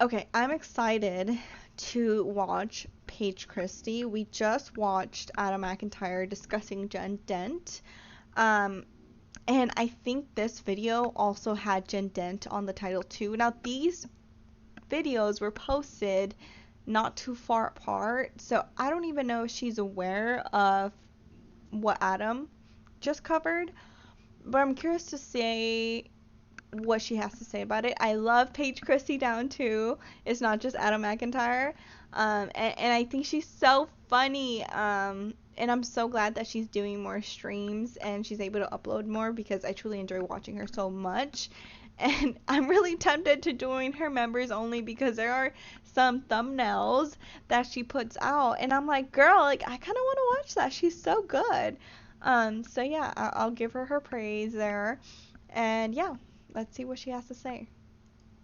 Okay, I'm excited to watch Paige Christie. We just watched Adam McIntyre discussing Jen Dent. Um, and I think this video also had Jen Dent on the title too. Now, these videos were posted not too far apart, so I don't even know if she's aware of what Adam just covered, but I'm curious to see what she has to say about it. I love Paige Christie down too. It's not just Adam McIntyre. And I think she's so funny. And I'm so glad that she's doing more streams and she's able to upload more because I truly enjoy watching her so much. And I'm really tempted to join her members only because there are some thumbnails that she puts out. And I'm like, girl, like, I kind of want to watch that. She's so good. So yeah, I'll give her praise there. And yeah, let's see what she has to say.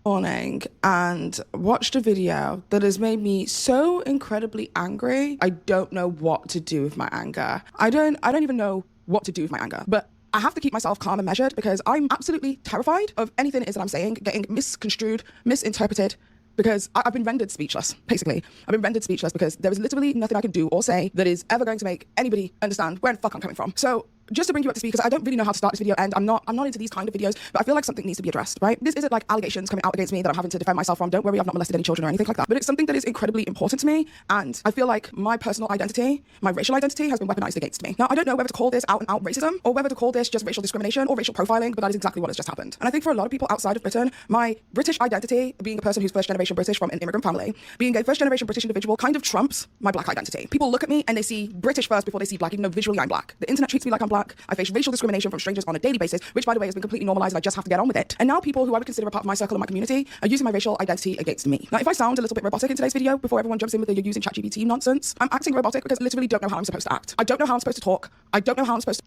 Morning and watched a video that has made me so incredibly angry. I don't know what to do with my anger. I don't even know what to do with my anger, but I have to keep myself calm and measured because I'm absolutely terrified of anything it is that I'm saying getting misconstrued, misinterpreted, because I've been rendered speechless, basically. I've been rendered speechless because there is literally nothing I can do or say that is ever going to make anybody understand where the fuck I'm coming from. So just to bring you up to speed, because I don't really know how to start this video, and I'm not into these kind of videos, but I feel like something needs to be addressed, right? This isn't like allegations coming out against me that I'm having to defend myself from. Don't worry, I've not molested any children or anything like that. But it's something that is incredibly important to me, and I feel like my personal identity, my racial identity, has been weaponized against me. Now, I don't know whether to call this out and out racism, or whether to call this just racial discrimination or racial profiling, but that is exactly what has just happened. And I think for a lot of people outside of Britain, my British identity, being a person who's first generation British from an immigrant family, being a first generation British individual, kind of trumps my black identity. People look at me and they see British first before they see black, even though visually I'm black. The internet treats me like I'm black. I face racial discrimination from strangers on a daily basis, which by the way has been completely normalized and I just have to get on with it. And now people who I would consider a part of my circle and my community are using my racial identity against me. Now, if I sound a little bit robotic in today's video, before everyone jumps in with the you're using ChatGPT nonsense, I'm acting robotic because I literally don't know how I'm supposed to act. I don't know how I'm supposed to talk. I don't know how I'm supposed to...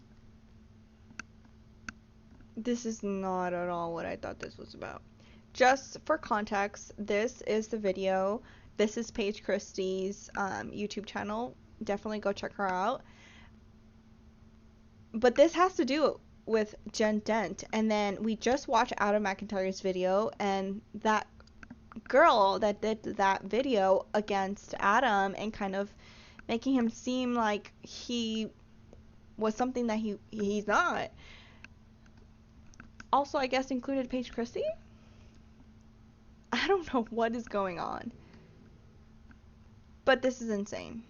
This is not at all what I thought this was about. Just for context, this is the video. This is Paige Christie's YouTube channel. Definitely go check her out. But this has to do with Jen Dent. And then we just watched Adam McIntyre's video, and that girl that did that video against Adam and kind of making him seem like he was something that he's not. Also, I guess included Paige Christie? I don't know what is going on. But this is insane.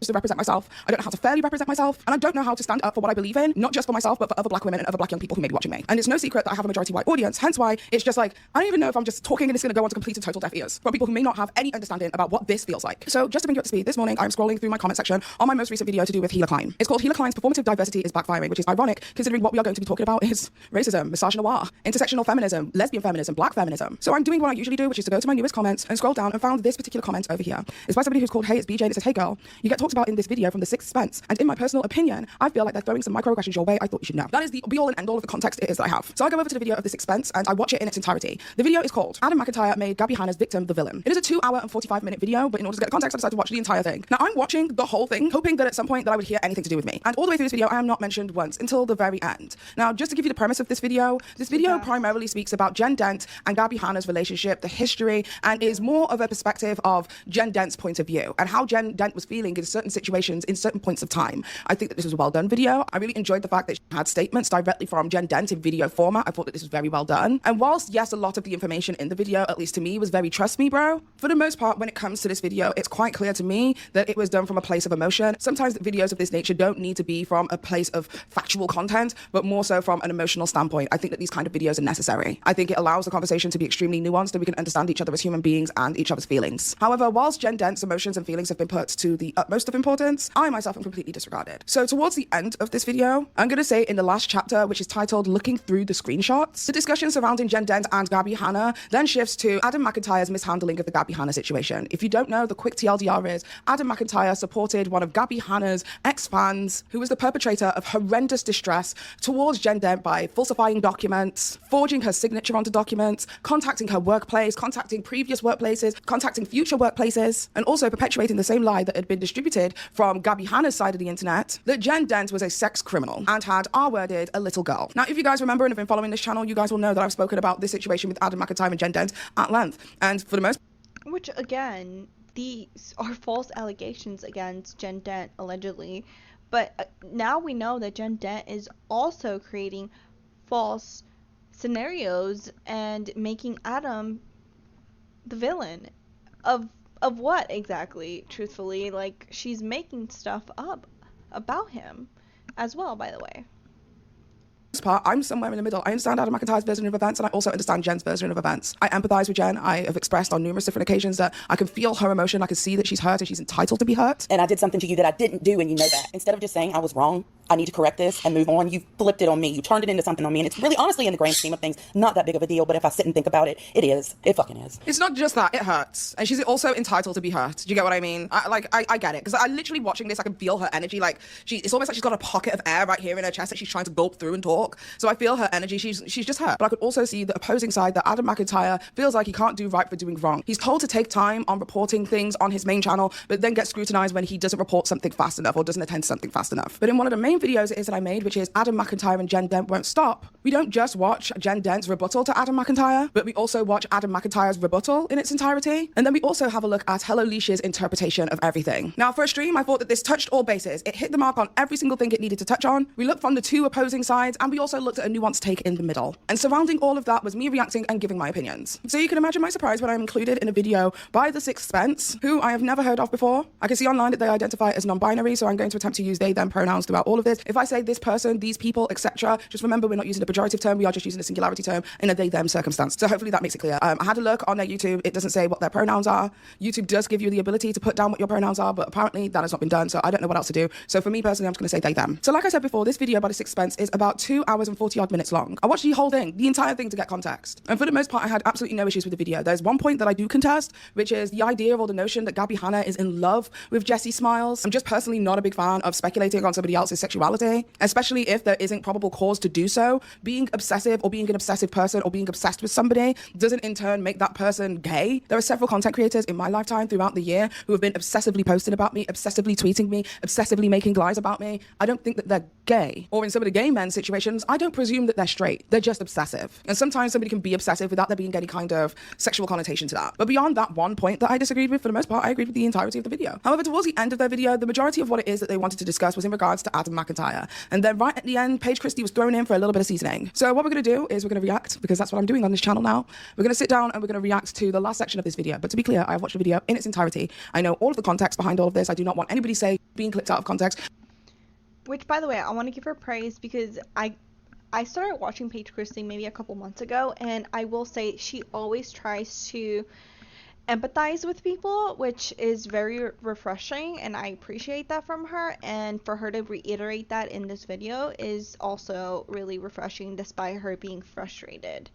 To represent myself. I don't know how to fairly represent myself, and I don't know how to stand up for what I believe in, not just for myself, but for other black women and other black young people who may be watching me. And it's no secret that I have a majority white audience, hence why it's just like, I don't even know if I'm just talking and it's going to go on to complete and total deaf ears from people who may not have any understanding about what this feels like. So just to bring you up to speed, this morning I'm scrolling through my comment section on my most recent video to do with Healer Klein. It's called Healer Klein's Performative Diversity is Backfiring, which is ironic considering what we are going to be talking about is racism, misogynoir, intersectional feminism, lesbian feminism, black feminism. So I'm doing what I usually do, which is to go to my newest comments and scroll down and found this particular comment over here. It's by somebody who's called Hey, it's BJ, and it says, hey girl, you get talked about in this video from the Sixth Sense, and in my personal opinion, I feel like they're throwing some microaggressions your way. I thought you should know. That is the be-all and end-all of the context it is that I have. So I go over to the video of The Sixth Sense and I watch it in its entirety. The video is called Adam McIntyre Made Gabby Hanna's Victim the Villain. It is a 2-hour and 45-minute video, but in order to get the context, I decided to watch the entire thing. Now, I'm watching the whole thing, hoping that at some point that I would hear anything to do with me. And all the way through this video, I am not mentioned once until the very end. Now, just to give you the premise of this video primarily speaks about Jen Dent and Gabby Hanna's relationship, the history, and is more of a perspective of Jen Dent's point of view and how Jen Dent was feeling in certain situations, in certain points of time. I think that this was a well done video. I really enjoyed the fact that she had statements directly from Jen Dent in video format. I thought that this was very well done. And whilst, yes, a lot of the information in the video, at least to me, was very trust me, bro, for the most part, when it comes to this video, it's quite clear to me that it was done from a place of emotion. Sometimes videos of this nature don't need to be from a place of factual content, but more so from an emotional standpoint. I think that these kind of videos are necessary. I think it allows the conversation to be extremely nuanced and we can understand each other as human beings and each other's feelings. However, whilst Jen Dent's emotions and feelings have been put to the utmost of importance, I myself am completely disregarded. So towards the end of this video, I'm going to say in the last chapter, which is titled Looking Through the Screenshots, the discussion surrounding Jen Dent and Gabby Hanna then shifts to Adam McIntyre's mishandling of the Gabby Hanna situation. If you don't know, the quick TLDR is Adam McIntyre supported one of Gabby Hanna's ex-fans who was the perpetrator of horrendous distress towards Jen Dent by falsifying documents, forging her signature onto documents, contacting her workplace, contacting previous workplaces, contacting future workplaces, and also perpetuating the same lie that had been distributed stated from Gabby Hanna's side of the internet that Jen Dent was a sex criminal and had R-worded a little girl. Now, if you guys remember and have been following this channel, you guys will know that I've spoken about this situation with Adam McIntyre and Jen Dent at length. And for the most... Which, again, these are false allegations against Jen Dent, allegedly. But now we know that Jen Dent is also creating false scenarios and making Adam the villain of what exactly, truthfully? Like, she's making stuff up about him as well, by the way. Part, I'm somewhere in the middle. I understand Adam McIntyre's version of events, and I also understand Jen's version of events. I empathize with Jen. I have expressed on numerous different occasions that I can feel her emotion. I can see that she's hurt and she's entitled to be hurt. And I did something to you that I didn't do, and you know that. Instead of just saying I was wrong, I need to correct this and move on, you flipped it on me. You turned it into something on me, and it's really, honestly, in the grand scheme of things, not that big of a deal. But if I sit and think about it, it is. It fucking is. It's not just that, it hurts. And she's also entitled to be hurt. Do you get what I mean? I get it. Because I literally watching this, I can feel her energy. Like, it's almost like she's got a pocket of air right here in her chest that she's trying to gulp through and talk. So I feel her energy. She's just hurt. But I could also see the opposing side, that Adam McIntyre feels like he can't do right for doing wrong. He's told to take time on reporting things on his main channel, but then gets scrutinized when he doesn't report something fast enough or doesn't attend to something fast enough. But in one of the main videos it is that I made, which is Adam McIntyre and Jen Dent Won't Stop, we don't just watch Jen Dent's rebuttal to Adam McIntyre, but we also watch Adam McIntyre's rebuttal in its entirety. And then we also have a look at Hello Leash's interpretation of everything. Now, for a stream, I thought that this touched all bases. It hit the mark on every single thing it needed to touch on. We looked from the two opposing sides, and we also looked at a nuanced take in the middle. And surrounding all of that was me reacting and giving my opinions. So you can imagine my surprise when I'm included in a video by The Sixth Spence, who I have never heard of before. I can see online that they identify as non-binary, so I'm going to attempt to use they, them pronouns throughout all of this. If I say this person, these people, etc., just remember we're not using a pejorative term, we are just using a singularity term in a they, them circumstance. So hopefully that makes it clear. I had a look on their YouTube. It doesn't say what their pronouns are. YouTube does give you the ability to put down what your pronouns are, but apparently that has not been done, so I don't know what else to do. So for me personally, I'm just going to say they, them. So like I said before, this video by The Sixth Spence is about 2 hours and 40 odd minutes long. I watched the whole thing, the entire thing, to get context. And for the most part, I had absolutely no issues with the video. There's one point that I do contest, which is the idea or the notion that Gabby Hanna is in love with Jessie Smiles. I'm just personally not a big fan of speculating on somebody else's sexuality, especially if there isn't probable cause to do so. Being obsessive or being an obsessive person or being obsessed with somebody doesn't in turn make that person gay. There are several content creators in my lifetime throughout the year who have been obsessively posting about me, obsessively tweeting me, obsessively making lies about me. I don't think that they're gay. Or in some of the gay men situations, I don't presume that they're straight. They're just obsessive. And sometimes somebody can be obsessive without there being any kind of sexual connotation to that. But beyond that one point that I disagreed with, for the most part, I agreed with the entirety of the video. However, towards the end of their video, the majority of what it is that they wanted to discuss was in regards to Adam McIntyre. And then right at the end, Paige Christie was thrown in for a little bit of seasoning. So what we're going to do is we're going to react, because that's what I'm doing on this channel now. We're going to sit down and we're going to react to the last section of this video. But to be clear, I have watched the video in its entirety. I know all of the context behind all of this. I do not want anybody to say being clipped out of context. Which, by the way, I want to give her praise, because I started watching Paige Christie maybe a couple months ago, and I will say she always tries to empathize with people, which is very refreshing, and I appreciate that from her. And for her to reiterate that in this video is also really refreshing, despite her being frustrated.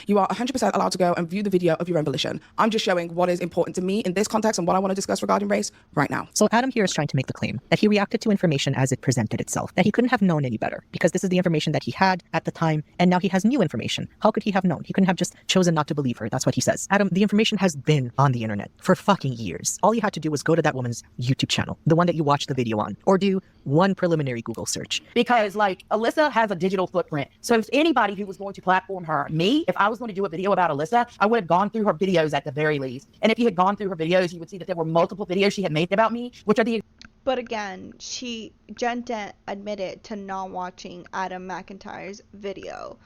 You are 100% allowed to go and view the video of your own volition. I'm just showing what is important to me in this context and what I want to discuss regarding race right now. So Adam here is trying to make the claim that he reacted to information as it presented itself, that he couldn't have known any better, because this is the information that he had at the time, and now he has new information. How could he have known? He couldn't have just chosen not to believe her. That's what he says. Adam, the information has been on the internet for fucking years. All you had to do was go to that woman's YouTube channel, the one that you watched the video on, or do one preliminary Google search. Because, like, Alyssa has a digital footprint. So if anybody who was going to platform her, me, if I was going to do a video about Alyssa, I would have gone through her videos at the very least. And if you had gone through her videos, you would see that there were multiple videos she had made about me, which are the... But again, Jen Dent admitted to not watching Adam McIntyre's video.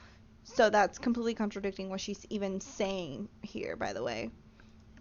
So that's completely contradicting what she's even saying here, by the way.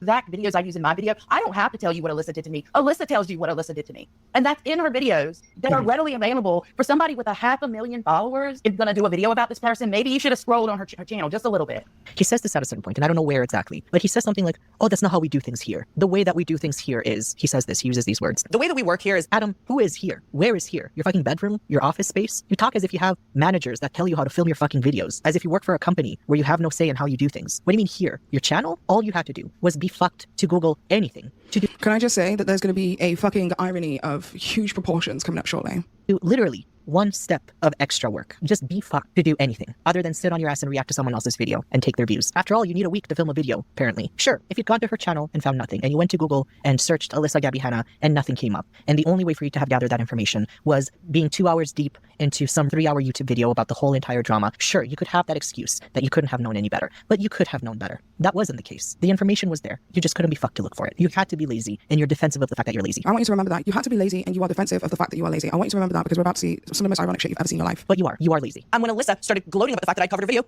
exact videos I use in my video, I don't have to tell you what Alyssa did to me. Alyssa tells you what Alyssa did to me. And that's in her videos that are readily available. For somebody with 500,000 followers is going to do a video about this person, maybe you should have scrolled on her channel just a little bit. He says this at a certain point, and I don't know where exactly, but he says something like, oh, that's not how we do things here. The way that we do things here is, he says this, he uses these words. The way that we work here is, Adam, who is here? Where is here? Your fucking bedroom? Your office space? You talk as if you have managers that tell you how to film your fucking videos, as if you work for a company where you have no say in how you do things. What do you mean here? Your channel? All you had to do was be fucked to Google anything. To do Can I just say that there's going to be a fucking irony of huge proportions coming up shortly? literally one step of extra work. Just be fucked to do anything other than sit on your ass and react to someone else's video and take their views. After all, you need a week to film a video, apparently. Sure, if you'd gone to her channel and found nothing, and you went to Google and searched Alyssa Gabby Hanna and nothing came up, and the only way for you to have gathered that information was being 2 hours deep into some 3-hour YouTube video about the whole entire drama, sure, you could have that excuse that you couldn't have known any better, but you could have known better. That wasn't the case. The information was there. You just couldn't be fucked to look for it. You had to be lazy, and you're defensive of the fact that you're lazy. I want you to remember that. You had to be lazy and you are defensive of the fact that you are lazy. I want you to remember that because we're about to see some of the most ironic shit you've ever seen in your life. But you are lazy. And when Alyssa started gloating about the fact that I covered a video,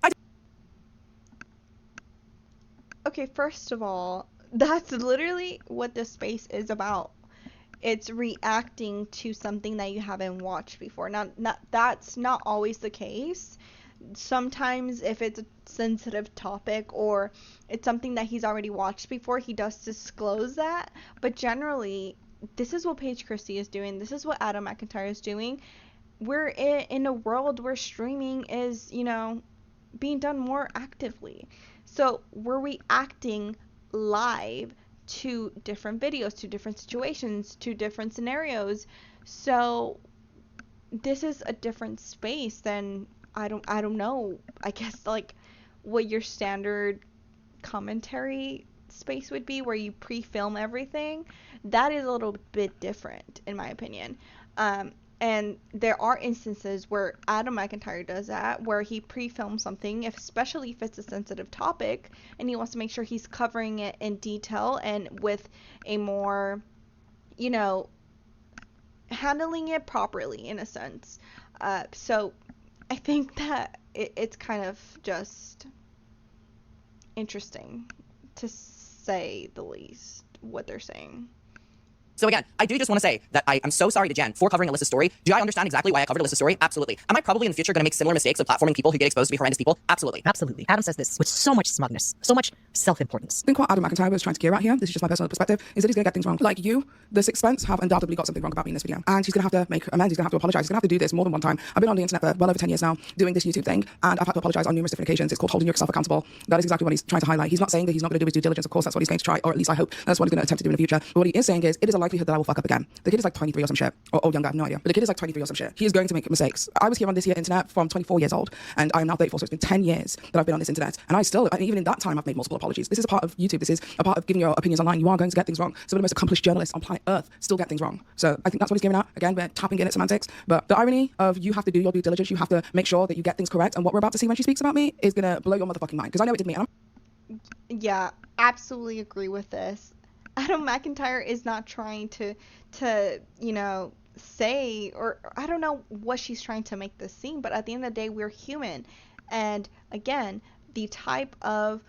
Okay, first of all, that's literally what this space is about. It's reacting to something that you haven't watched before. Now, that's not always the case. Sometimes if it's a sensitive topic or it's something that he's already watched before, he does disclose that. But generally, this is what Paige Christie is doing. This is what Adam McIntyre is doing. We're in a world where streaming is, being done more actively. So we're reacting live to different videos, to different situations, to different scenarios. So this is a different space than I don't know. I guess like what your standard commentary space would be, where you pre-film everything. That is a little bit different, in my opinion. And there are instances where Adam McIntyre does that, where he pre-films something, especially if it's a sensitive topic, and he wants to make sure he's covering it in detail and with a more, handling it properly, in a sense. So I think that it's kind of just interesting, to say the least, what they're saying. So again, I do just want to say that I am so sorry to Jen for covering Alyssa's story. Do I understand exactly why I covered Alyssa's story? Absolutely. Am I probably in the future going to make similar mistakes of platforming people who get exposed to be horrendous people? Absolutely. Absolutely. Adam says this with so much smugness, so much self-importance. I think what Adam McIntyre was trying to gear at here, this is just my personal perspective, is that he's going to get things wrong. Like you, the Sixth Sense, have undoubtedly got something wrong about me in this video. And he's going to have to make amends, he's going to have to apologize, he's going to have to do this more than one time. I've been on the internet for well over 10 years now, doing this YouTube thing, and I've had to apologize on numerous different occasions. It's called holding yourself accountable. That is exactly what he's trying to highlight. He's not saying that he's not going to do his due diligence. Of course, that's what he's going to try, or at least I hope that's what he's going to attempt to do in the future. But what he is saying is, it is a likelihood that I will fuck up again. The kid is like 23 or some shit, or younger, I have no idea. But the kid is like 23 or some shit. He is going to make mistakes. I was here on this here internet from 24 years old, and I am now 34, so it's been 10 years that I've been on this internet. And even in that time, I've made multiple apologies. This is a part of YouTube. This is a part of giving your opinions online. You are going to get things wrong. Some of the most accomplished journalists on planet Earth still get things wrong. So I think that's what he's giving out. Again, we're tapping in at semantics. But the irony of you have to do your due diligence, you have to make sure that you get things correct. And what we're about to see when she speaks about me is going to blow your motherfucking mind. Because I know it did me. Yeah, absolutely agree with this. Adam McIntyre is not trying to say, or I don't know what she's trying to make this seem, but at the end of the day, we're human. And again, the type of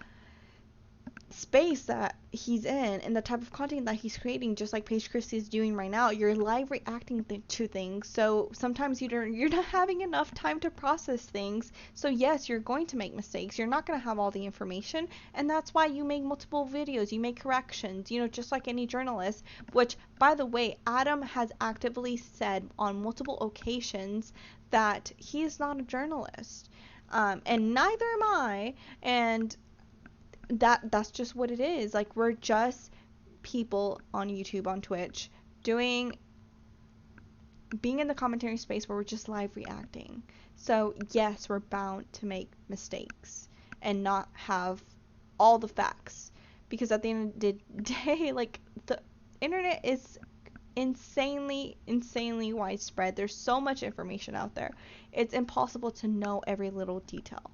space that he's in and the type of content that he's creating, just like Paige Christie is doing right now, you're live reacting to things, so sometimes you're not having enough time to process things. So yes, you're going to make mistakes, you're not going to have all the information, and that's why you make multiple videos, you make corrections, just like any journalist. Which, by the way, Adam has actively said on multiple occasions that he is not a journalist, and neither am I, and that's just what it is. Like, we're just people on YouTube, on Twitch, being in the commentary space where we're just live reacting. So yes, we're bound to make mistakes and not have all the facts, because at the end of the day, like, the internet is insanely widespread. There's so much information out there, it's impossible to know every little detail.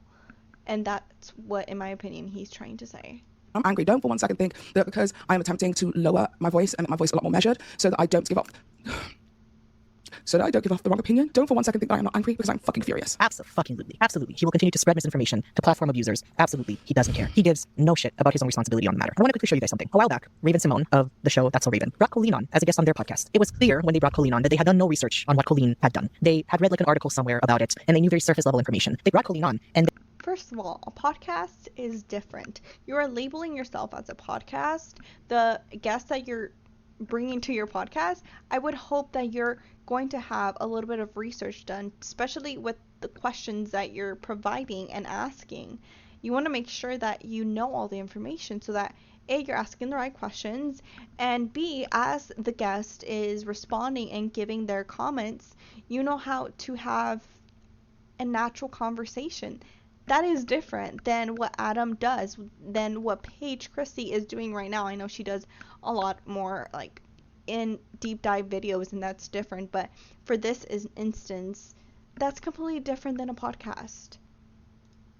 And that's what, in my opinion, he's trying to say. I'm angry. Don't for one second think that because I'm attempting to lower my voice and make my voice a lot more measured so that I don't give off the wrong opinion. Don't for one second think that I'm not angry, because I'm fucking furious. Absolutely. Absolutely. He will continue to spread misinformation to platform abusers. Absolutely. He doesn't care. He gives no shit about his own responsibility on the matter. I want to quickly show you guys something. A while back, Raven Simone of the show That's So Raven brought Colleen on as a guest on their podcast. It was clear when they brought Colleen on that they had done no research on what Colleen had done. They had read like an article somewhere about it, and they knew very surface level information. They brought Colleen on, and first of all, a podcast is different. You are labeling yourself as a podcast. The guests that you're bringing to your podcast, I would hope that you're going to have a little bit of research done, especially with the questions that you're providing and asking. You want to make sure that you know all the information so that A, you're asking the right questions, and B, as the guest is responding and giving their comments, you know how to have a natural conversation. That is different than what Adam does, than what Paige Christie is doing right now. I know she does a lot more like in deep dive videos, and that's different, but for this instance, that's completely different than a podcast.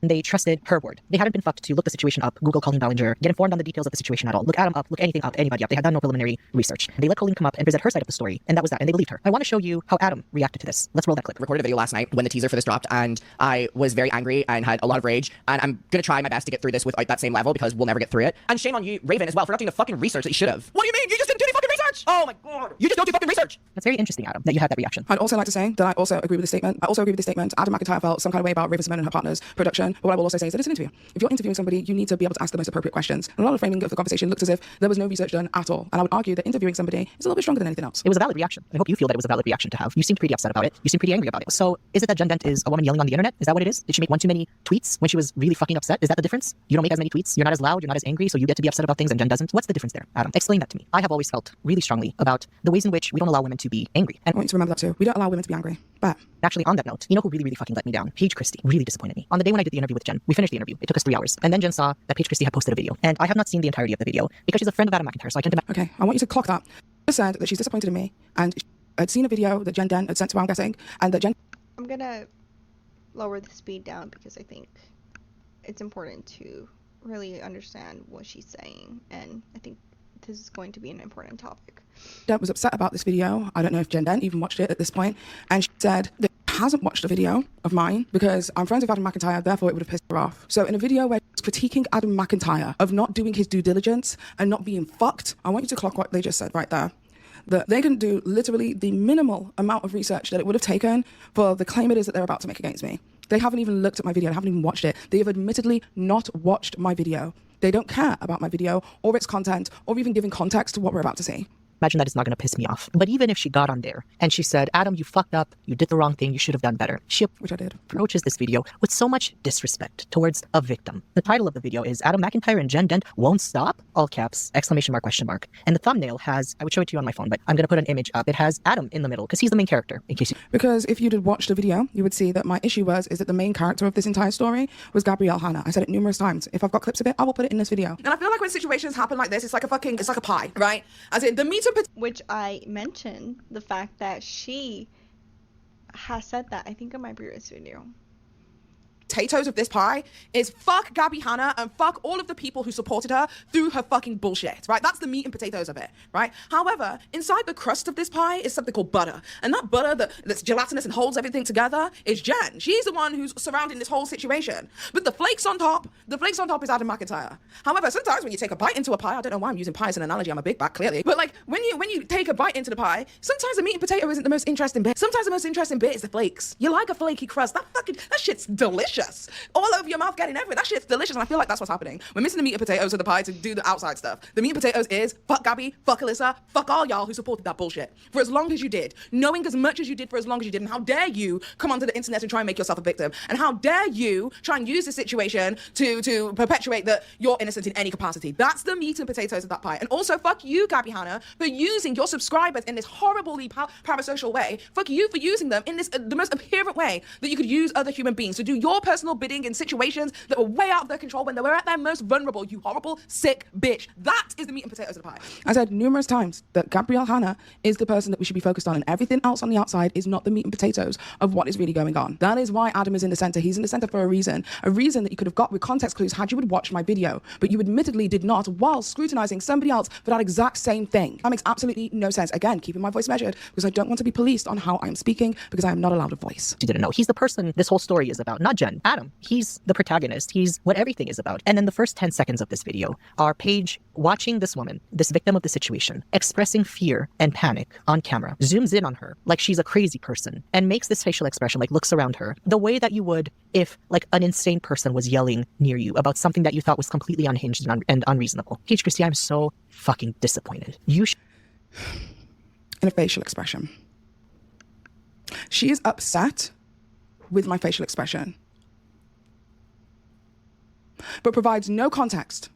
They trusted her word. They hadn't been fucked to look the situation up, Google Colleen Ballinger, get informed on the details of the situation at all, look Adam up, look anything up, anybody up. They had done no preliminary research. They let Colleen come up and present her side of the story, and that was that, and they believed her. I want to show you how Adam reacted to this. Let's roll that clip. Recorded a video last night when the teaser for this dropped, and I was very angry and had a lot of rage, and I'm gonna try my best to get through this without that same level because we'll never get through it. And shame on you, Raven, as well, for not doing the fucking research that you should have. What do you mean? You just didn't do any fucking research! Oh my god! You just don't do fucking research! That's very interesting, Adam, that you had that reaction. I'd also like to say that I also agree with the statement. Adam McIntyre felt some kind of way about Raven-Symoné and her partner's production, but what I will also say is that it's an interview. If you're interviewing somebody, you need to be able to ask the most appropriate questions. And a lot of framing of the conversation looked as if there was no research done at all. And I would argue that interviewing somebody is a little bit stronger than anything else. It was a valid reaction. I hope you feel that it was a valid reaction to have. You seemed pretty upset about it. You seemed pretty angry about it. So is it that Jen Dent is a woman yelling on the internet? Is that what it is? Did she make one too many tweets when she was really fucking upset? Is that the difference? You don't make as many tweets, you're not as loud, you're not as angry, so you get to be upset about things and Jen doesn't? What's the difference there, Adam? Explain that to me. I have always felt really strongly about the ways in which we don't allow women to be angry. And I want you to remember that too. We don't allow women to be angry. But actually, on that note, you know who really, really fucking let me down? Paige Christie really disappointed me. On the day when I did the interview with Jen, we finished the interview. It took us 3 hours. And then Jen saw that Paige Christie had posted a video. And I have not seen the entirety of the video because she's a friend of Adam McIntyre, so I tend to... okay, I want you to clock that. She just said that she's disappointed in me and had seen a video that Jen Dent had sent to her, I'm guessing, and that Jen... I'm gonna lower the speed down because I think it's important to really understand what she's saying, and I think this is going to be an important topic. Dent was upset about this video. I don't know if Jen Dent even watched it at this point, and she said that she hasn't watched a video of mine because I'm friends with Adam McIntyre, therefore it would have pissed her off. So in a video where she's critiquing Adam McIntyre of not doing his due diligence and not being fucked, I want you to clock what they just said right there. That they can do literally the minimal amount of research that it would have taken for the claim it is that they're about to make against me. They haven't even looked at my video. They haven't even watched it. They have admittedly not watched my video. They don't care about my video or its content or even giving context to what we're about to see. Imagine that is not going to piss me off. But even if she got on there and she said, Adam, you fucked up, you did the wrong thing, you should have done better. She Which I did. approaches this video with so much disrespect towards a victim. The title of the video is Adam McIntyre and Jen Dent won't stop, all caps, exclamation mark, question mark. And the thumbnail has, I would show it to you on my phone, but I'm going to put an image up. It has Adam in the middle because he's the main character, in case you... Because if you did watch the video, you would see that my issue is that the main character of this entire story was Gabrielle Hanna. I said it numerous times. If I've got clips of it, I will put it in this video. And I feel like when situations happen like this, it's like a pie, right? As in the meat and Which I mentioned the fact that she has said that, I think, in my previous video. potatoes of this pie is fuck Gabby Hanna and fuck all of the people who supported her through her fucking bullshit, right? That's the meat and potatoes of it, right? However, inside the crust of this pie is something called butter. And that butter that's gelatinous and holds everything together is Jen. She's the one who's surrounding this whole situation. But the flakes on top is Adam McIntyre. However, sometimes when you take a bite into a pie, I don't know why I'm using pie as an analogy, I'm a big back, clearly. But like, when you take a bite into the pie, sometimes the meat and potato isn't the most interesting bit. Sometimes the most interesting bit is the flakes. You like a flaky crust. That shit's delicious. All over your mouth, getting everywhere. That shit's delicious, and I feel like that's what's happening. We're missing the meat and potatoes of the pie to do the outside stuff. The meat and potatoes is fuck Gabby, fuck Alyssa, fuck all y'all who supported that bullshit for as long as you did, knowing as much as you did for as long as you did. And how dare you come onto the internet and try and make yourself a victim? And how dare you try and use this situation to perpetuate that you're innocent in any capacity? That's the meat and potatoes of that pie. And also fuck you, Gabby Hanna, for using your subscribers in this horribly parasocial way. Fuck you for using them in this the most apparent way that you could use other human beings to do your personal bidding in situations that were way out of their control when they were at their most vulnerable, you horrible, sick bitch. That is the meat and potatoes of the pie. I said numerous times that Gabrielle Hanna is the person that we should be focused on, and everything else on the outside is not the meat and potatoes of what is really going on. That is why Adam is in the center. He's in the center for a reason that you could have got with context clues had you would watch my video, but you admittedly did not, while scrutinizing somebody else for that exact same thing. That makes absolutely no sense. Again, keeping my voice measured because I don't want to be policed on how I'm speaking because I am not allowed a voice. You didn't know. He's the person this whole story is about, not Jen. Adam. He's the protagonist. He's what everything is about. And then the first 10 seconds of this video are Paige watching this woman, this victim of the situation, expressing fear and panic on camera, zooms in on her like she's a crazy person and makes this facial expression, like looks around her the way that you would if like an insane person was yelling near you about something that you thought was completely unhinged and unreasonable. Paige Christie, I'm so fucking disappointed. You in a facial expression. She is upset with my facial expression. but provides no context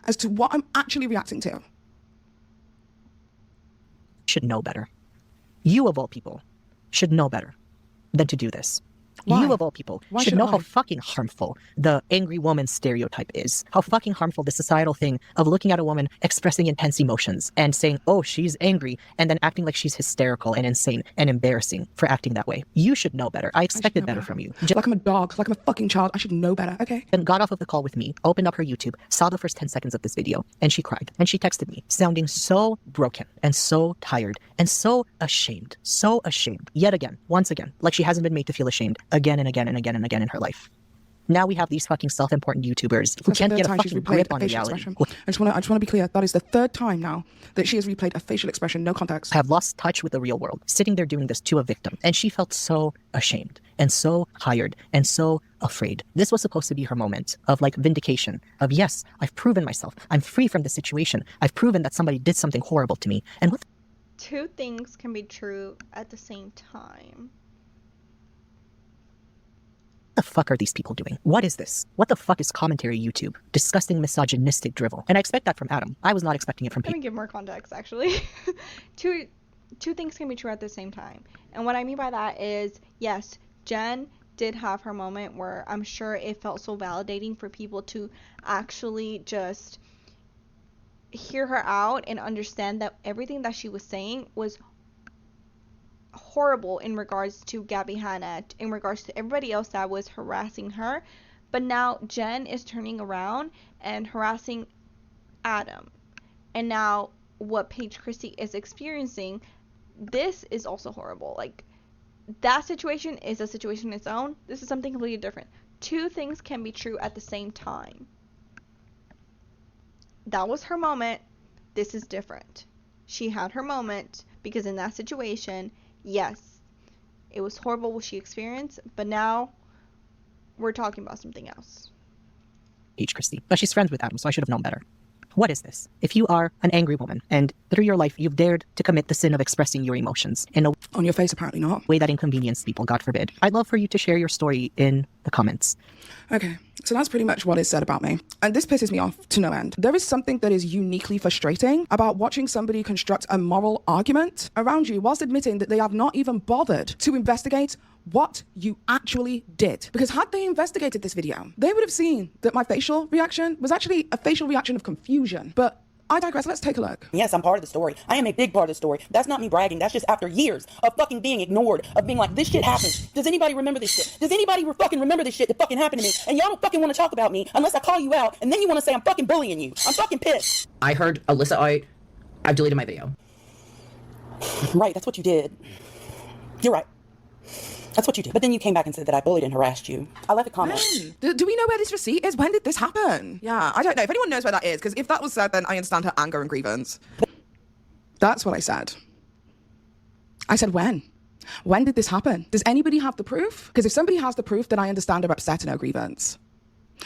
as to what I'm actually reacting to. Should know better. You, of all people, should know better than to do this. Why? You, of all people, Why should know how I? fucking harmful the angry woman stereotype is. How fucking harmful the societal thing of looking at a woman expressing intense emotions and saying, oh, she's angry, and then acting like she's hysterical and insane and embarrassing for acting that way. You should know better. I expected better from you. Like I'm a dog, like I'm a fucking child. I should know better, okay? Then got off of the call with me, opened up her YouTube, saw the first 10 seconds of this video, and she cried. And she texted me, sounding so broken and so tired and so ashamed. So ashamed. Yet again, once again, like she hasn't been made to feel ashamed again and again and again and again in her life. Now we have these fucking self-important YouTubers who can't get a fucking grip on reality. I just want to be clear. That is the third time now that she has replayed a facial expression, no context. Have lost touch with the real world, sitting there doing this to a victim. And she felt so ashamed and so tired and so afraid. This was supposed to be her moment of like vindication of, yes, I've proven myself. I'm free from the situation. I've proven that somebody did something horrible to me. And what Two things can be true at the same time. the fuck are these people doing? What is this? What the fuck is commentary YouTube? Disgusting misogynistic drivel. And I expect that from Adam. I was not expecting it from Let me people. give more context, actually. two things can be true at the same time. And what I mean by that is, yes, Jen did have her moment where I'm sure it felt so validating for people to actually just hear her out and understand that everything that she was saying was horrible in regards to Gabby Hanna, in regards to everybody else that was harassing her. But now Jen is turning around and harassing Adam. And now what Paige Christie is experiencing, this is also horrible. Like, that situation is a situation in its own. This is something completely different. Two things can be true at the same time. That was her moment. This is different. She had her moment because in that situation, yes, it was horrible what she experienced, but now we're talking about something else. Paige Christie. But she's friends with Adam, so I should have known better. What is this? If you are an angry woman and through your life you've dared to commit the sin of expressing your emotions in a On your face, apparently not. way that inconvenienced people, God forbid, I'd love for you to share your story in the comments. Okay, so that's pretty much what is said about me. And this pisses me off to no end. There is something that is uniquely frustrating about watching somebody construct a moral argument around you whilst admitting that they have not even bothered to investigate what you actually did. Because had they investigated this video, they would have seen that my facial reaction was actually a facial reaction of confusion. But I digress. Let's take a look. Yes, I'm part of the story. I am a big part of the story. That's not me bragging. That's just after years of fucking being ignored, of being like, this shit happened. Does anybody remember this shit? Does anybody fucking remember this shit that fucking happened to me? And y'all don't fucking want to talk about me unless I call you out, and then you want to say I'm fucking bullying you. I'm fucking pissed. I heard Alyssa out. I've deleted my video. Right, that's what you did. You're right. That's what you did. But then you came back and said that I bullied and harassed you. I left a comment. Do we know where this receipt is? When did this happen? Yeah, I don't know. If anyone knows where that is, because if that was said, then I understand her anger and grievance. That's what I said. I said when? When did this happen? Does anybody have the proof? Because if somebody has the proof, then I understand her upset and her grievance.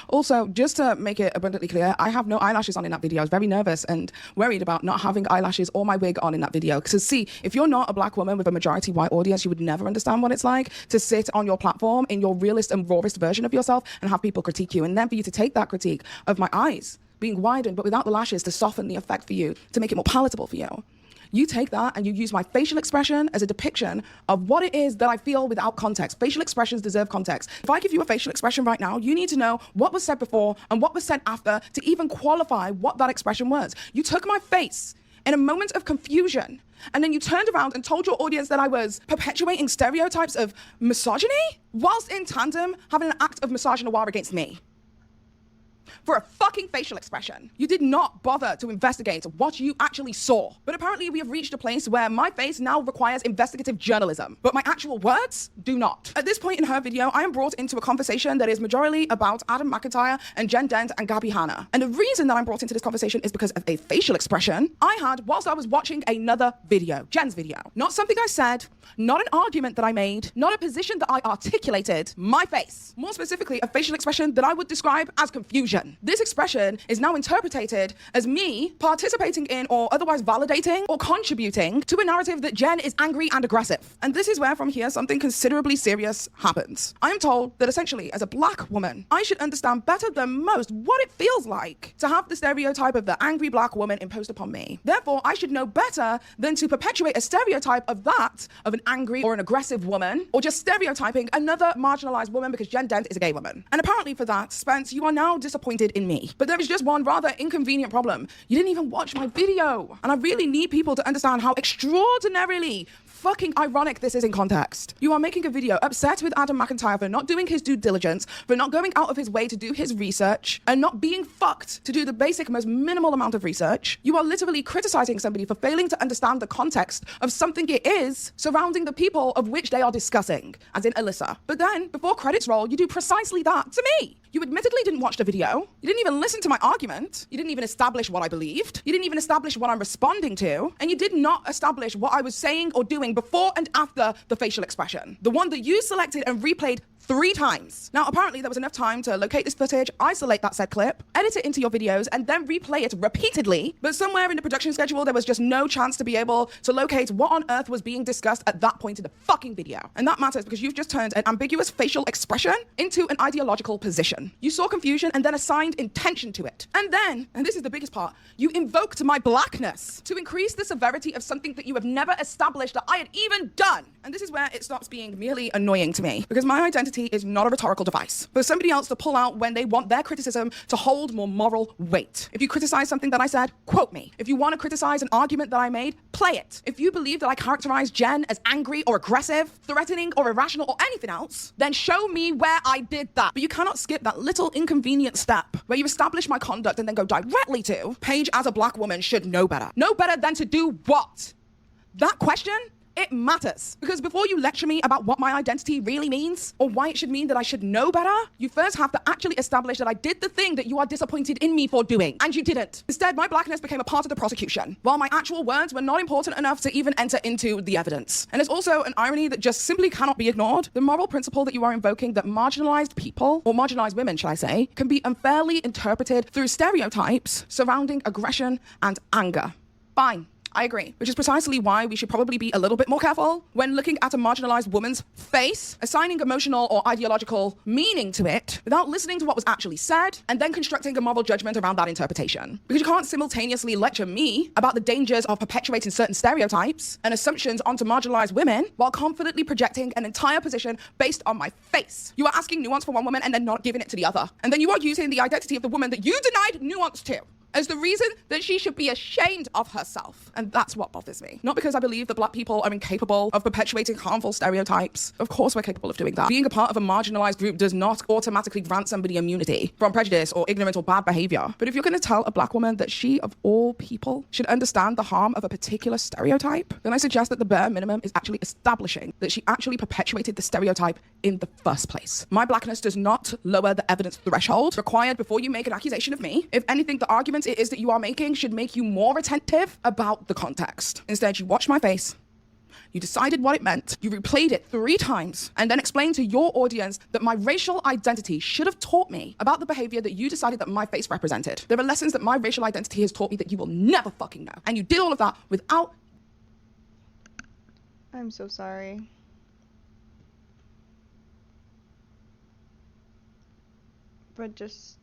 Also, just to make it abundantly clear, I have no eyelashes on in that video. I was very nervous and worried about not having eyelashes or my wig on in that video. Because see, if you're not a black woman with a majority white audience, you would never understand what it's like to sit on your platform in your realest and rawest version of yourself and have people critique you. And then for you to take that critique of my eyes being widened, but without the lashes to soften the effect for you, to make it more palatable for you. You take that and you use my facial expression as a depiction of what it is that I feel without context. Facial expressions deserve context. If I give you a facial expression right now, you need to know what was said before and what was said after to even qualify what that expression was. You took my face in a moment of confusion, and then you turned around and told your audience that I was perpetuating stereotypes of misogyny, whilst in tandem having an act of misogynoir against me. For a fucking facial expression. You did not bother to investigate what you actually saw. But apparently we have reached a place where my face now requires investigative journalism, but my actual words do not. At this point in her video, I am brought into a conversation that is majorly about Adam McIntyre and Jen Dent and Gabby Hanna. And the reason that I'm brought into this conversation is because of a facial expression I had whilst I was watching another video, Jen's video. Not something I said, not an argument that I made, not a position that I articulated, my face. More specifically, a facial expression that I would describe as confusion. expression. This expression is now interpreted as me participating in or otherwise validating or contributing to a narrative that Jen is angry and aggressive. And this is where from here something considerably serious happens. I am told that essentially as a black woman, I should understand better than most what it feels like to have the stereotype of the angry black woman imposed upon me. Therefore, I should know better than to perpetuate a stereotype of that, of an angry or an aggressive woman, or just stereotyping another marginalized woman because Jen Dent is a gay woman. And apparently for that, Spence, you are now disappointed in me. But there is just one rather inconvenient problem. You didn't even watch my video. And I really need people to understand how extraordinarily fucking ironic this is in context. You are making a video upset with Adam McIntyre for not doing his due diligence, for not going out of his way to do his research, and not being fucked to do the basic, most minimal amount of research. You are literally criticizing somebody for failing to understand the context of something it is surrounding the people of which they are discussing, as in Alyssa. But then, before credits roll, you do precisely that to me. You admittedly didn't watch the video. You didn't even listen to my argument. You didn't even establish what I believed. You didn't even establish what I'm responding to. And you did not establish what I was saying or doing before and after the facial expression. The one that you selected and replayed 3 times. Now, apparently there was enough time to locate this footage, isolate that said clip, edit it into your videos, and then replay it repeatedly. But somewhere in the production schedule, there was just no chance to be able to locate what on earth was being discussed at that point in the fucking video. And that matters because you've just turned an ambiguous facial expression into an ideological position. You saw confusion and then assigned intention to it. And then, and this is the biggest part, you invoked my blackness to increase the severity of something that you have never established that I had even done. And this is where it stops being merely annoying to me, because my identity is not a rhetorical device for somebody else to pull out when they want their criticism to hold more moral weight. If you criticize something that I said, quote me. If you want to criticize an argument that I made, play it. If you believe that I characterized Jen as angry or aggressive, threatening or irrational or anything else, then show me where I did that. But you cannot skip that little inconvenient step where you establish my conduct and then go directly to Paige as a black woman should know better. Know better than to do what? That question? It matters. Because before you lecture me about what my identity really means, or why it should mean that I should know better, you first have to actually establish that I did the thing that you are disappointed in me for doing. And you didn't. Instead, my blackness became a part of the prosecution, while my actual words were not important enough to even enter into the evidence. And it's also an irony that just simply cannot be ignored. The moral principle that you are invoking that marginalized people, or marginalized women, shall I say, can be unfairly interpreted through stereotypes surrounding aggression and anger. Fine. I agree, which is precisely why we should probably be a little bit more careful when looking at a marginalized woman's face, assigning emotional or ideological meaning to it without listening to what was actually said, and then constructing a moral judgment around that interpretation. Because you can't simultaneously lecture me about the dangers of perpetuating certain stereotypes and assumptions onto marginalized women while confidently projecting an entire position based on my face. You are asking nuance for one woman and then not giving it to the other. And then you are using the identity of the woman that you denied nuance to as the reason that she should be ashamed of herself. And that's what bothers me. Not because I believe that black people are incapable of perpetuating harmful stereotypes. Of course we're capable of doing that. Being a part of a marginalized group does not automatically grant somebody immunity from prejudice or ignorant or bad behavior. But if you're going to tell a black woman that she, of all people, should understand the harm of a particular stereotype, then I suggest that the bare minimum is actually establishing that she actually perpetuated the stereotype in the first place. My blackness does not lower the evidence threshold required before you make an accusation of me. If anything, the argument it is that you are making should make you more attentive about the context. Instead, you watched my face, you decided what it meant, you replayed it 3 times, and then explained to your audience that my racial identity should have taught me about the behavior that you decided that my face represented. There are lessons that my racial identity has taught me that you will never fucking know. And you did all of that without... I'm so sorry. But just,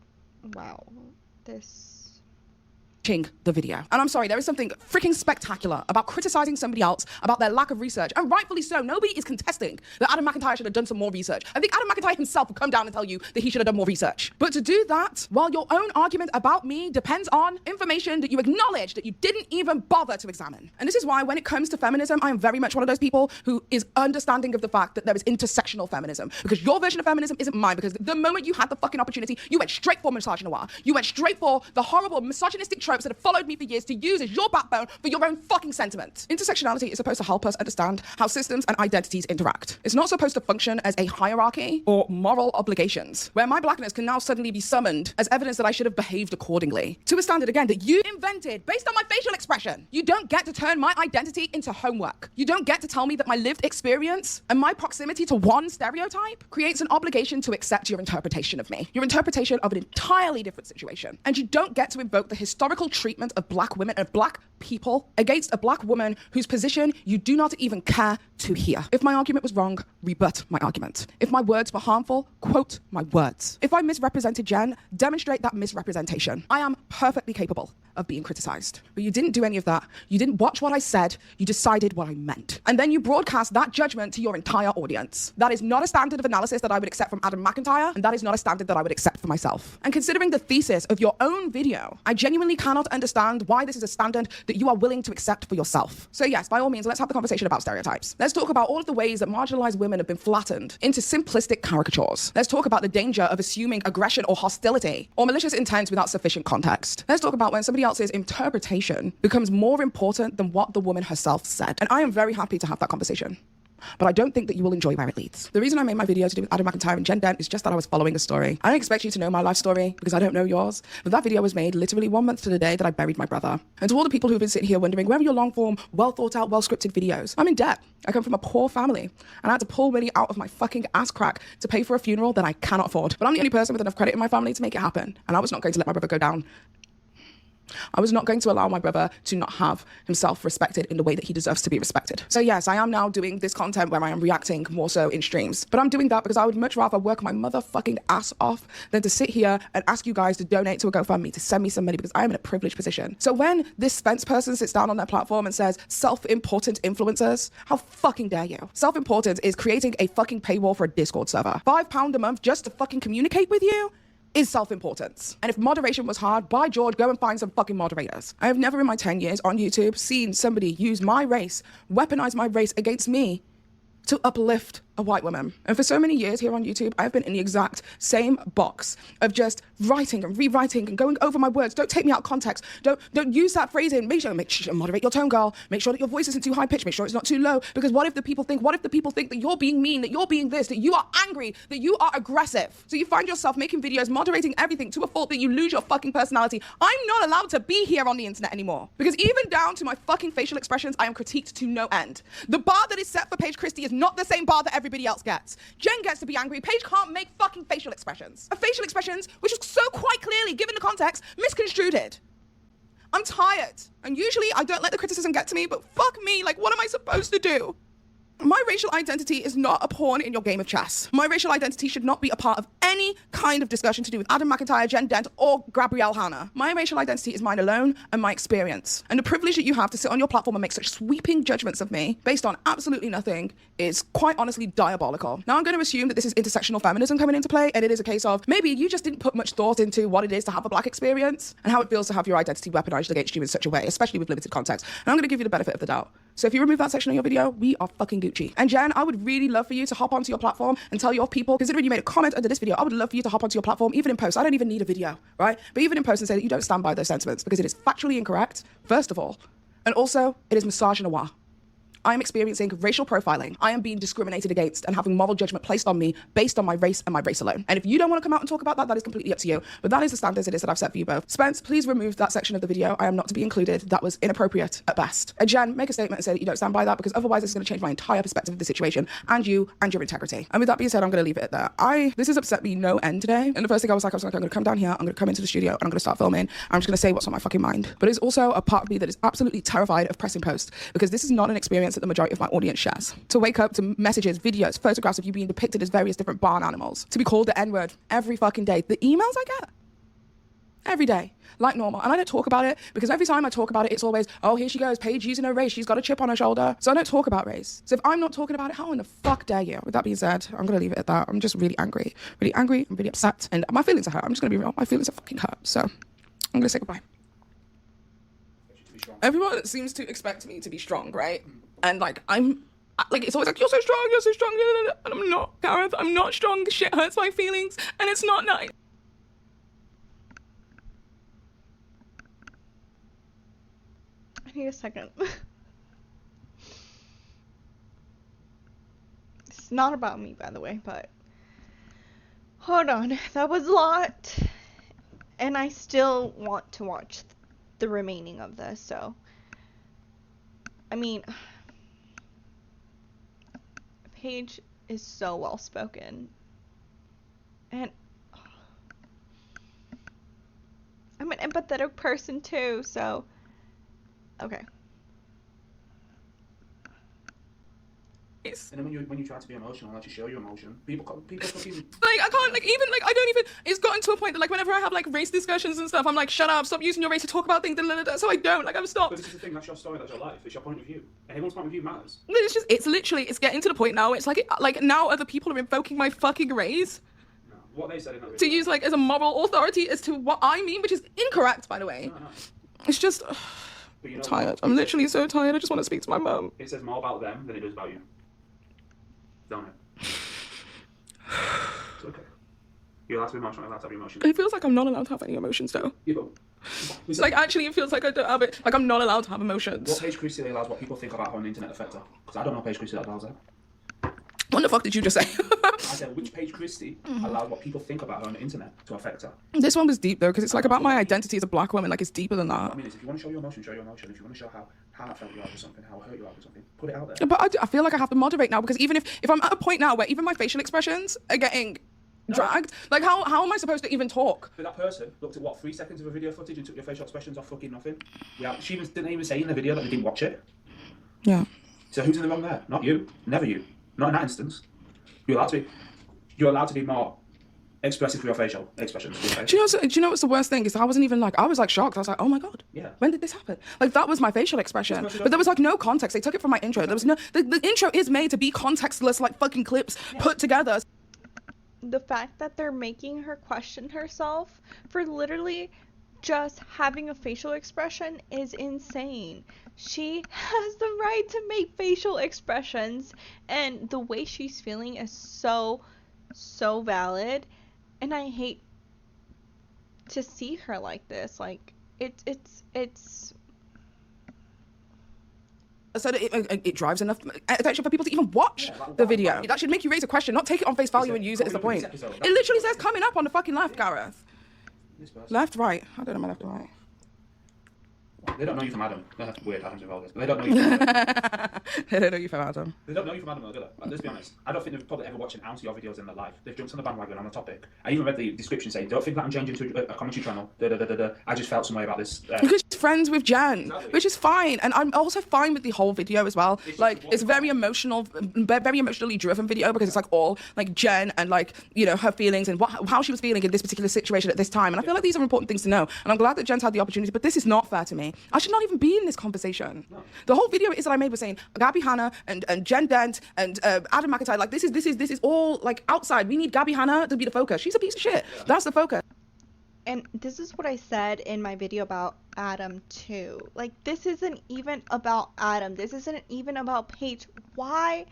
wow, this... the video. And I'm sorry, there is something freaking spectacular about criticizing somebody else about their lack of research, and rightfully so. Nobody is contesting that Adam McIntyre should have done some more research. I think Adam McIntyre himself will come down and tell you that he should have done more research. But to do that while your own argument about me depends on information that you acknowledge that you didn't even bother to examine. And this is why when it comes to feminism, I am very much one of those people who is understanding of the fact that there is intersectional feminism, because your version of feminism isn't mine, because the moment you had the fucking opportunity, you went straight for misogynoir. You went straight for the horrible misogynistic tropes that have followed me for years to use as your backbone for your own fucking sentiment. Intersectionality is supposed to help us understand how systems and identities interact. It's not supposed to function as a hierarchy or moral obligations, where my blackness can now suddenly be summoned as evidence that I should have behaved accordingly. To a standard, again, that you invented based on my facial expression. You don't get to turn my identity into homework. You don't get to tell me that my lived experience and my proximity to one stereotype creates an obligation to accept your interpretation of me, your interpretation of an entirely different situation. And you don't get to invoke the historical treatment of black women and black people against a black woman whose position you do not even care to hear. If my argument was wrong, rebut my argument. If my words were harmful, quote my words. If I misrepresented Jen, demonstrate that misrepresentation. I am perfectly capable of being criticized. But you didn't do any of that. You didn't watch what I said. You decided what I meant. And then you broadcast that judgment to your entire audience. That is not a standard of analysis that I would accept from Adam McIntyre, and that is not a standard that I would accept for myself. And considering the thesis of your own video, I genuinely cannot understand why this is a standard that you are willing to accept for yourself. So yes, by all means, let's have the conversation about stereotypes. Let's talk about all of the ways that marginalized women have been flattened into simplistic caricatures. Let's talk about the danger of assuming aggression or hostility or malicious intent without sufficient context. Let's talk about when somebody else's interpretation becomes more important than what the woman herself said. And I am very happy to have that conversation. But I don't think that you will enjoy where it leads. The reason I made my video to do with Adam McIntyre and Jen Dent is just that I was following a story. I don't expect you to know my life story because I don't know yours, but that video was made literally 1 month to the day that I buried my brother. And to all the people who've been sitting here wondering, where are your long form, well thought out, well scripted videos? I'm in debt. I come from a poor family and I had to pull money out of my fucking ass crack to pay for a funeral that I cannot afford. But I'm the only person with enough credit in my family to make it happen. And I was not going to let my brother go down. I was not going to allow my brother to not have himself respected in the way that he deserves to be respected. So yes, I am now doing this content where I am reacting more so in streams. But I'm doing that because I would much rather work my motherfucking ass off than to sit here and ask you guys to donate to a GoFundMe, to send me some money, because I am in a privileged position. So when this Spence person sits down on their platform and says, self-important influencers, how fucking dare you? Self-important is creating a fucking paywall for a Discord server. £5 a month just to fucking communicate with you is self-importance. And if moderation was hard, by George, go and find some fucking moderators. I have never in my 10 years on YouTube seen somebody use my race, weaponize my race against me to uplift a white woman. And for so many years here on YouTube, I've been in the exact same box of just writing and rewriting and going over my words. Don't take me out of context. Don't use that phrasing. Make sure moderate your tone, girl. Make sure that your voice isn't too high pitched. Make sure it's not too low. Because what if the people think that you're being mean, that you're being this, that you are angry, that you are aggressive? So you find yourself making videos, moderating everything to a fault that you lose your fucking personality. I'm not allowed to be here on the internet anymore. Because even down to my fucking facial expressions, I am critiqued to no end. The bar that is set for Paige Christie is not the same bar that everybody else gets. Jen gets to be angry. Paige can't make fucking facial expressions. Facial expressions, which is so quite clearly, given the context, misconstrued. I'm tired. And usually I don't let the criticism get to me, but fuck me, like, what am I supposed to do? My racial identity is not a pawn in your game of chess. My racial identity should not be a part of any kind of discussion to do with Adam McIntyre, Jen Dent, or Gabrielle Hanna. My racial identity is mine alone and my experience. And the privilege that you have to sit on your platform and make such sweeping judgments of me based on absolutely nothing is quite honestly diabolical. Now I'm going to assume that this is intersectional feminism coming into play, and it is a case of maybe you just didn't put much thought into what it is to have a black experience and how it feels to have your identity weaponized against you in such a way, especially with limited context. And I'm going to give you the benefit of the doubt. So if you remove that section of your video, we are fucking Gucci. And Jen, I would really love for you to hop onto your platform and tell your people, considering you made a comment under this video, I would love for you to hop onto your platform, even in post. I don't even need a video, right? But even in post, and say that you don't stand by those sentiments because it is factually incorrect, first of all. And also, it is misogynoir. I am experiencing racial profiling. I am being discriminated against and having moral judgment placed on me based on my race and my race alone. And if you don't want to come out and talk about that, that is completely up to you. But that is the standards it is that I've set for you both. Spence, please remove that section of the video. I am not to be included. That was inappropriate at best. And Jen, make a statement and say that you don't stand by that, because otherwise this is going to change my entire perspective of the situation and you and your integrity. And with that being said, I'm going to leave it at that. This has upset me no end today. And the first thing I was like, I'm going to come down here, I'm going to come into the studio and I'm going to start filming. I'm just going to say what's on my fucking mind. But it's also a part of me that is absolutely terrified of pressing post, because this is not an experience that the majority of my audience shares. To wake up to messages, videos, photographs of you being depicted as various different barn animals, to be called the N-word every fucking day. The emails I get every day, like normal. And I don't talk about it because every time I talk about it, it's always, oh, here she goes, Paige using her race, she's got a chip on her shoulder. So I don't talk about race. So if I'm not talking about it, how in the fuck dare you? With that being said, I'm going to leave it at that. I'm just really angry, I'm really upset, and my feelings are hurt. I'm just going to be real. My feelings are fucking hurt. So I'm going to say goodbye. Everyone seems to expect me to be strong, right? And like, it's always like, you're so strong, and I'm not, Gareth, I'm not strong. Shit hurts my feelings, and it's not nice. need a second. It's not about me, by the way, but hold on. That was a lot. And I still want to watch the remaining of this, so. I mean, Paige is so well spoken. And I'm an empathetic person too, so. Okay. And then when you try to be emotional and actually show your emotion, people fucking Like, I can't, like, even, like, I don't even, it's gotten to a point that, like, whenever I have, like, race discussions and stuff, I'm like, shut up, stop using your race to talk about things, so I don't, like, I'm stopped. But this is the thing, that's your story, that's your life, it's your point of view. And everyone's point of view matters. It's just, it's literally, it's getting to the point now, it's like now other people are invoking my fucking race No. What they said in that to video. use, like, as a moral authority as to what I mean, which is incorrect, by the way. No. It's just, But you I'm know tired. what? I'm literally so tired, I just want to speak to my mum. It says more about them than it does about you. Don't it? It's okay. You're allowed to be emotional, you're allowed to have emotions. It feels like I'm not allowed to have any emotions, though. Yeah, but Like, actually, it feels like I don't have it. Like, I'm not allowed to have emotions. what Paige Christie allows what people think about her on the internet affect her? Because I don't know Paige Christie that allows her. What the fuck did you just say? I said, which Paige Christie allows what people think about her on the internet to affect her? This one was deep, though, because it's, like, about my identity as a black woman. Like, it's deeper than What that. I mean is, if you want to show your emotion, show your emotion. If you want to show how heartfelt you are with something, how hurt you are with something, put it out there. But I feel like I have to moderate now, because even if I'm at a point now where even my facial expressions are getting dragged, like, how am I supposed to even talk? But that person looked at, what, 3 seconds of a video footage and took your facial expressions off fucking nothing? Yeah, she didn't even say in the video that they didn't watch it. Yeah. So who's in the wrong there? Not you. Never you. Not in that instance. You're allowed to be more expressive for your facial expressions. Do you know what's the worst thing is I was like shocked. I was like, oh my god, Yeah. when did this happen? Like, that was my facial expression, but there was like no context. They took it from my intro. There was no, the intro is made to be contextless, like fucking clips put together. The fact that they're making her question herself for literally just having a facial expression is insane. She has the right to make facial expressions, and the way she's feeling is so valid, and I hate to see her like this. Like, it's So that it drives enough attention for people to even watch the video. That should make you raise a question, not take it on face value and use it as the point. It literally says coming up on the fucking left, Gareth. Left, right. I don't know my left and right. They don't know you from Adam. That's weird. Adam's involved. They don't know you from Adam. They don't know you from Adam. They don't know you from Adam, though, do they? Like, let's be honest. I don't think they've probably ever watched an ounce of your videos in their life. They've jumped on the bandwagon on the topic. I even read the description saying, don't think that I'm changing to a commentary channel. I just felt some way about this. Because she's friends with Jen, Exactly. which is fine. And I'm also fine with the whole video as well. Like, it's very emotional, very emotionally driven video, because it's like all like Jen and like, you know, her feelings and how she was feeling in this particular situation at this time. And I feel like these are important things to know. And I'm glad that Jen's had the opportunity, but this is not fair to me. I should not even be in this conversation. No. The whole video is that I made was saying Gabby Hanna and Jen Dent and Adam McIntyre, like this is all like outside. We need Gabby Hanna to be the focus. She's a piece of shit. Yeah. That's the focus. And this is what I said in my video about Adam too. Like, this isn't even about Adam. This isn't even about Paige. Why?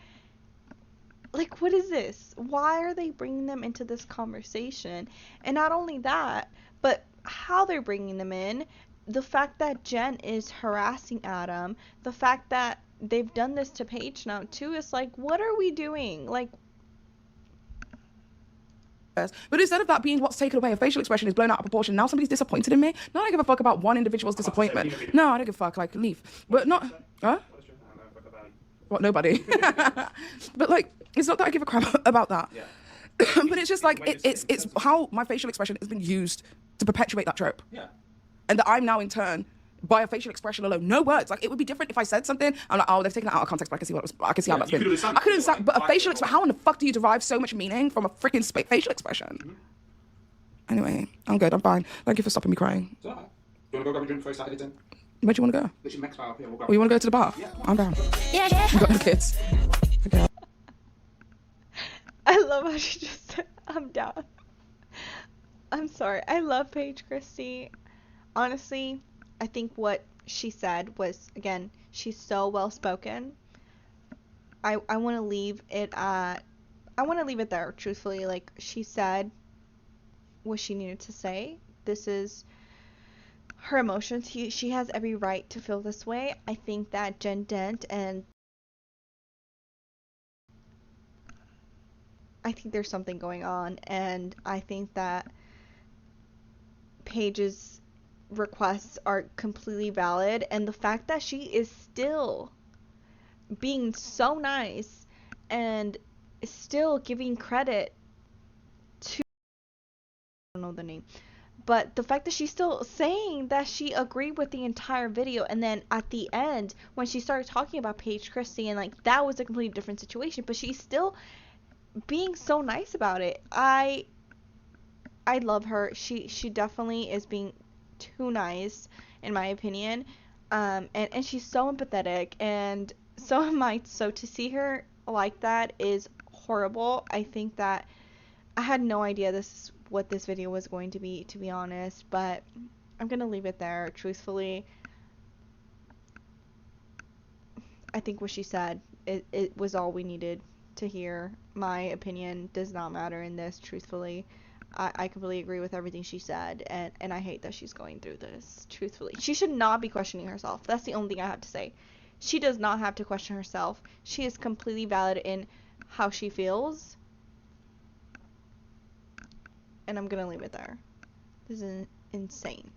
Like, what is this? Why are they bringing them into this conversation? And not only that, but how they're bringing them in. The fact that Jen is harassing Adam. The fact that they've done this to Paige now too. Is like, what are we doing? Like, but instead of that being what's taken away, a facial expression is blown out of proportion. Now somebody's disappointed in me. No, I don't give a fuck about one individual's disappointment. No, I don't give a fuck. Like, leave. But not. Huh? What? Nobody. But like, it's not that I give a crap about that. Yeah. But it's just like it's how my facial expression has been used to perpetuate that trope. Yeah. And that I'm now in turn, by a facial expression alone, no words. Like, it would be different if I said something. I'm like, oh, they've taken it out of context, but I can see I can see how that's been. I could understand, but a facial expression. How in the fuck do you derive so much meaning from a freaking facial expression? Mm-hmm. Anyway, I'm good. I'm fine. Thank you for stopping me crying. It's alright. Do you want to go grab a drink before I start editing? Where do you want to go? Literally next bar up here. We'll grab Oh, you want to go to the bar? Yeah. I'm down. You've got no kids. Okay. I love how she just said, I'm down. I'm sorry. I love Paige Christie. Honestly, I think what she said was, again, she's so well spoken. I want to leave it there, truthfully. Like, she said what she needed to say. This is her emotions. She has every right to feel this way. I think that Jen Dent and I think there's something going on, and I think that Paige's requests are completely valid, and the fact that she is still being so nice and still giving credit to, I don't know the name, but the fact that she's still saying that she agreed with the entire video, and then at the end when she started talking about Paige Christie, and like that was a completely different situation, but she's still being so nice about it. I love her. She definitely is being too nice in my opinion. And she's so empathetic, and so am I. So to see her like that is horrible. I think that I had no idea this is what this video was going to be honest, but I'm gonna leave it there. Truthfully, I think what she said, it was all we needed to hear. My opinion does not matter in this, truthfully. I completely agree with everything she said, and I hate that she's going through this, truthfully. She should not be questioning herself. That's the only thing I have to say. She does not have to question herself. She is completely valid in how she feels. And I'm gonna leave it there. This is insane.